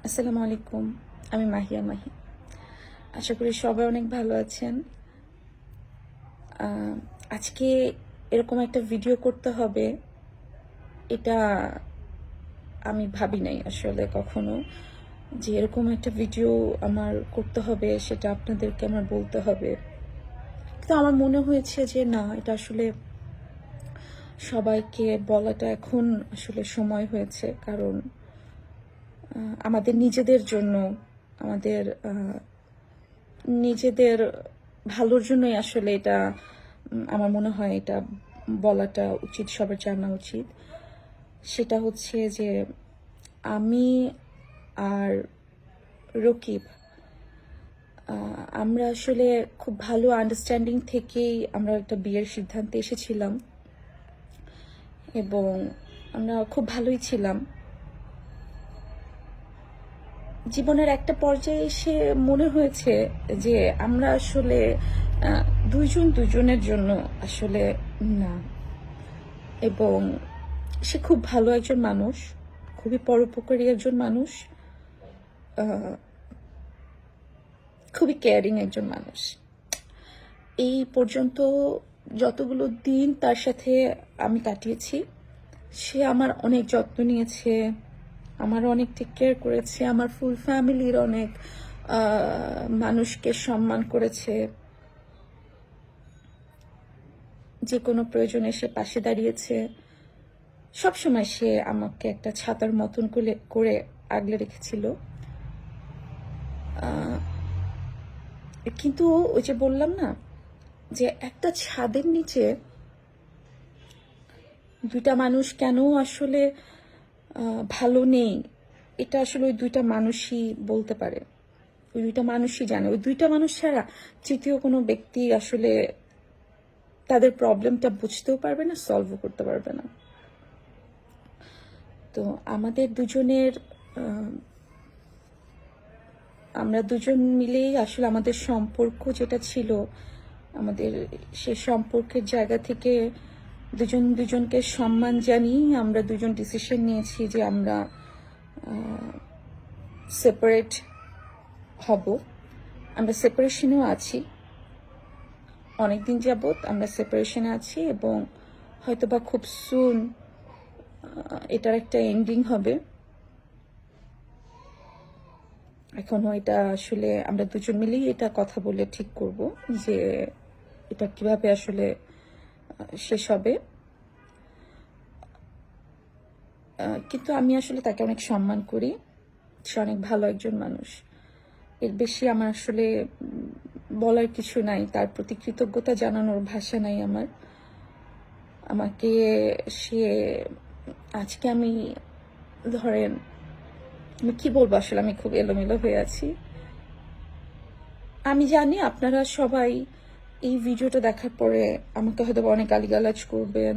আসসালামু আলাইকুম। আমি মাহিয়া মাহি। আশা করি সবাই অনেক ভালো আছেন। আজকে এরকম একটা ভিডিও করতে হবে, এটা আমি ভাবি নাই আসলে কখনো, যে এরকম একটা ভিডিও আমার করতে হবে, সেটা আপনাদেরকে আমার বলতে হবে। কিন্তু আমার মনে হয়েছে যে না, এটা আসলে সবাইকে বলাটা এখন আসলে সময় হয়েছে। কারণ আমাদের নিজেদের জন্য, আমাদের নিজেদের ভালোর জন্যই আসলে এটা, আমার মনে হয় এটা বলাটা উচিত, সবার জানা উচিত। সেটা হচ্ছে যে আমি আর রকিব, আমরা আসলে খুব ভালো আন্ডারস্ট্যান্ডিং থেকেই আমরা একটা বিয়ের সিদ্ধান্তে এসেছিলাম এবং আমরা খুব ভালোই ছিলাম। জীবনের একটা পর্যায়ে এসে মনে হয়েছে যে আমরা আসলে দুইজন দুজনের জন্য আসলে না। এবং সে খুব ভালো একজন মানুষ, খুবই পরোপকারী একজন মানুষ, খুবই কেয়ারিং একজন মানুষ। এই পর্যন্ত যতগুলো দিন তার সাথে আমি কাটিয়েছি, সে আমার অনেক যত্ন নিয়েছে, আমার অনেক টেক কেয়ার করেছে, আমার ফুল ফ্যামিলির অনেক মানুষকে সম্মান করেছে, যে কোনো প্রয়োজনে সে পাশে দাঁড়িয়েছে। সবসময় সে আমাকে একটা ছাতার মতন করে আগলে রেখেছিল। কিন্তু ওই যে বললাম না, যে একটা ছাদের নিচে দুইটা মানুষ কেন আসলে ভালো নেই, এটা আসলে ওই দুইটা মানুষই বলতে পারে, ওই দুইটা মানুষই জানে। ওই দুইটা মানুষ ছাড়া তৃতীয় কোনো ব্যক্তি আসলে তাদের প্রবলেমটা বুঝতেও পারবে না, সলভও করতে পারবে না। তো আমাদের দুজনের, আমরা দুজন মিলেই আসলে আমাদের সম্পর্ক যেটা ছিল, আমাদের সে সম্পর্কের জায়গা থেকে দুজন দুজনকে সম্মান জানিয়ে আমরা দুজন ডিসিশন নিয়েছি যে আমরা সেপারেট হব। আমরা সেপারেশনেও আছি, অনেকদিন যাবৎ আমরা সেপারেশনে আছি এবং হয়তোবা খুব সুন এটার একটা এন্ডিং হবে। এখনো এটা আসলে আমরা দুজন মিলেই এটা কথা বলে ঠিক করব যে এটা কিভাবে আসলে শেষ হবে। কিন্তু আমি আসলে তাকে অনেক সম্মান করি, সে অনেক ভালো একজন মানুষ। এর বেশি আমার আসলে বলার কিছু নাই, তার প্রতি কৃতজ্ঞতা জানানোর ভাষা নাই আমার। আমাকে সে, আজকে আমি ধরেন, আমি কি বলবো আসলে, আমি খুব এলোমেলো হয়ে আছি। আমি জানি আপনারা সবাই এই ভিডিওটা দেখার পরে আমাকে হয়তো অনেক গালিগালাজ করবেন,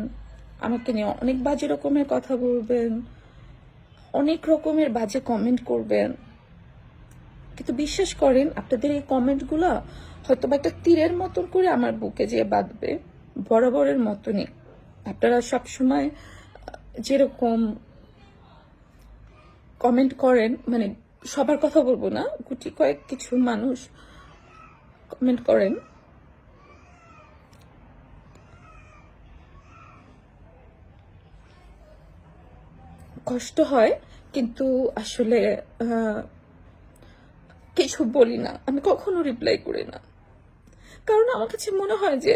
আমাকে নিয়ে অনেক বাজে রকমের কথা বলবেন, অনেক রকমের বাজে কমেন্ট করবেন। কিন্তু বিশ্বাস করেন, আপনাদের এই কমেন্টগুলো হয়তো বা একটা তীরের মতন করে আমার বুকে যেয়ে বাঁধবে, বরাবরের মতনই। আপনারা সবসময় যেরকম কমেন্ট করেন, মানে সবার কথা বলবো না, গুটি কয়েক কিছু মানুষ কমেন্ট করেন, কষ্ট হয়, কিন্তু আসলে কিছু বলি না, আমি কখনো রিপ্লাই করি না। কারণ আমার কাছে মনে হয় যে,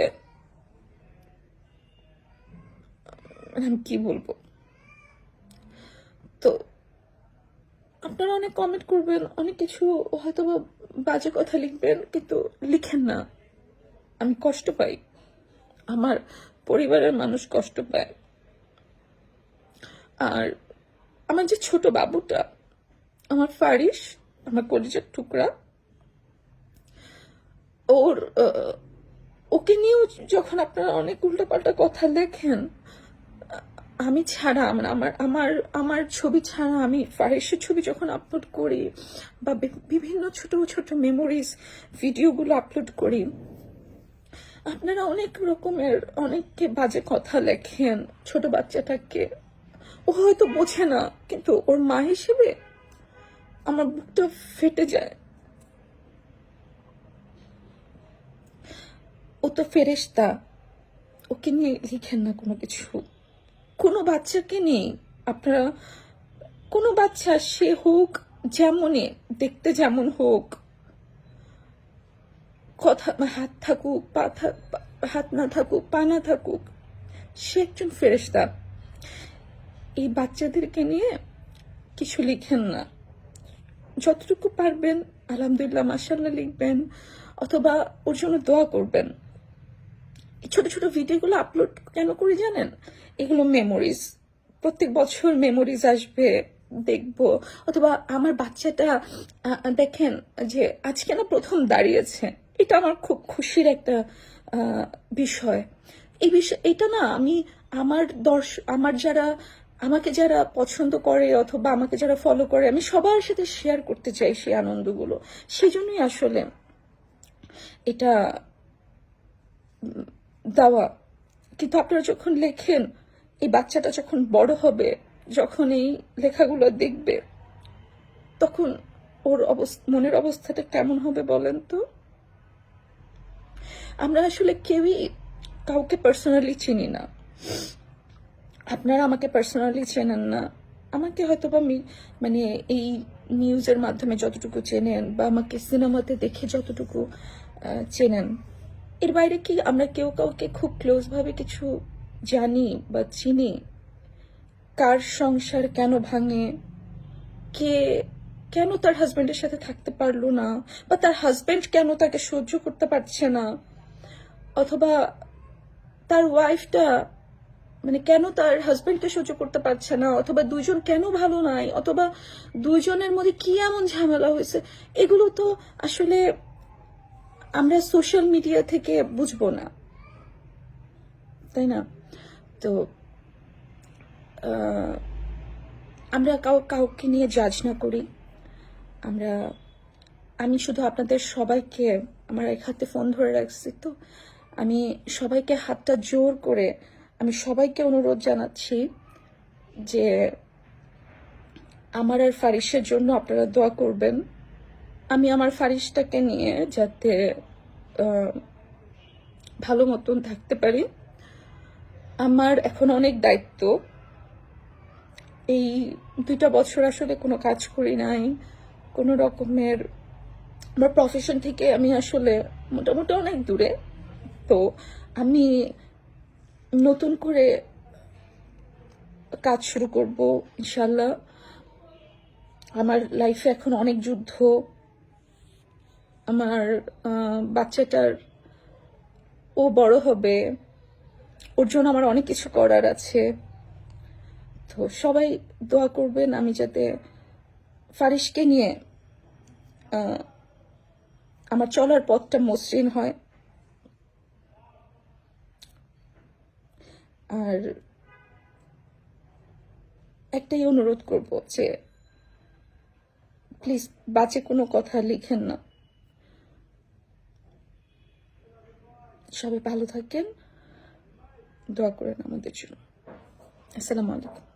আমি কি বলবো, তো আপনারা অনেক কমেন্ট করবেন, অনেক কিছু হয়তো বা বাজে কথা লিখবেন, কিন্তু লিখেন না। আমি কষ্ট পাই, আমার পরিবারের মানুষ কষ্ট পায়। আর আমার যে ছোট বাবুটা, আমার ফারিস, আমার কলিজার টুকরা, ওর ওকে নিয়েও যখন আপনারা অনেক উল্টাপাল্টা কথা লেখেন, আমি ছাড়া, মানে আমার আমার আমার ছবি ছাড়া আমি ফারিসের ছবি যখন আপলোড করি বা বিভিন্ন ছোট ছোট মেমোরিজ ভিডিওগুলো আপলোড করি, আপনারা অনেক রকমের অনেককে বাজে কথা লেখেন। ছোট বাচ্চাটাকে ও হয়তো বোঝে না, কিন্তু ওর মা হিসেবে আমার বুকটা ফেটে যায়। ও তো ফেরেশতা, ওকে নিয়ে লিখেন না কোনো কিছু। কোনো বাচ্চাকে নিয়ে আপনারা, কোনো বাচ্চা সে হোক যেমনই, দেখতে যেমন হোক, কথা হাত থাকুক হাত না থাকুক, পা না থাকুক, সে একজন ফেরেশতা। এই বাচ্চাদেরকে নিয়ে কিছু লিখেন না। যতটুকু পারবেন আলহামদুলিল্লাহ মাশাআল্লাহ লিখবেন, অথবা ওর জন্য দোয়া করবেন। ছোট ছোট ভিডিওগুলো আপলোড কেন করি জানেন? এগুলো মেমোরিজ, প্রত্যেক বছর মেমোরিজ আসবে, দেখবো। অথবা আমার বাচ্চাটা দেখেন যে আজকে না প্রথম দাঁড়িয়েছে, এটা আমার খুব খুশির একটা বিষয়। এই বিষয় এটা না আমি আমার যারা আমাকে যারা পছন্দ করে অথবা আমাকে যারা ফলো করে, আমি সবার সাথে শেয়ার করতে চাই সেই আনন্দগুলো। সেই জন্যই আসলে এটা দেওয়া। কিন্তু আপনারা যখন লেখেন, এই বাচ্চাটা যখন বড় হবে, যখন এই লেখাগুলো দেখবে, তখন ওর মনের অবস্থাটা কেমন হবে বলেন তো? আমরা আসলে কেউই কাউকে পার্সোনালি চিনি না। আপনারা আমাকে পার্সোনালি চেনেন না। আমাকে হয়তো বা মানে এই নিউজের মাধ্যমে যতটুকু চেনেন, বা আমাকে সিনেমাতে দেখে যতটুকু চেনেন, এর বাইরে কি আমরা কেউ কাউকে খুব ক্লোজ ভাবে কিছু জানি বা চিনি? কার সংসার কেন ভাঙে, কে কেন তার হাজবেন্ডের সাথে থাকতে পারলো না, বা তার হাজবেন্ড কেন তাকে সহ্য করতে পারছে না, অথবা তার ওয়াইফটা মানে কেন তার হাজবেন্ডকে সহ্য করতে পারছে না, অথবা দুইজন কেন ভালো নাই, অথবা দুইজনের মধ্যে কি এমন ঝামেলা হয়েছে, এগুলো তো আসলে আমরা সোশ্যাল মিডিয়া থেকে বুঝবো না, তাই না? তো আমরা কাউকে নিয়ে জাজ না করি। আমি শুধু আপনাদের সবাইকে, আমার এক হাতে ফোন ধরে রাখছি তো, আমি সবাইকে হাতটা জোর করে আমি সবাইকে অনুরোধ জানাচ্ছি যে আমার আর ফারিসের জন্য আপনারা দোয়া করবেন। আমি আমার ফারিসটাকে নিয়ে যাতে ভালো মতন থাকতে পারি। আমার এখন অনেক দায়িত্ব। এই 2টা বছর আসলে কোনো কাজ করি নাই, কোনো রকমের আমার প্রফেশন থেকে আমি আসলে মোটামুটি অনেক দূরে। তো আমি নতুন করে কাজ শুরু করব ইনশাল্লাহ। আমার লাইফে এখন অনেক যুদ্ধ। আমার বাচ্চাটার, ও বড় হবে, ওর জন্য আমার অনেক কিছু করার আছে। তো সবাই দোয়া করবেন আমি যাতে ফারিসকে নিয়ে আমার চলার পথটা মসৃণ হয়। আর একটাই অনুরোধ করব যে প্লিজ বাজে কোনো কথা লিখেন না। সবাই ভালো থাকেন, দোয়া করেন আমাদের জন্য। আসসালামু আলাইকুম।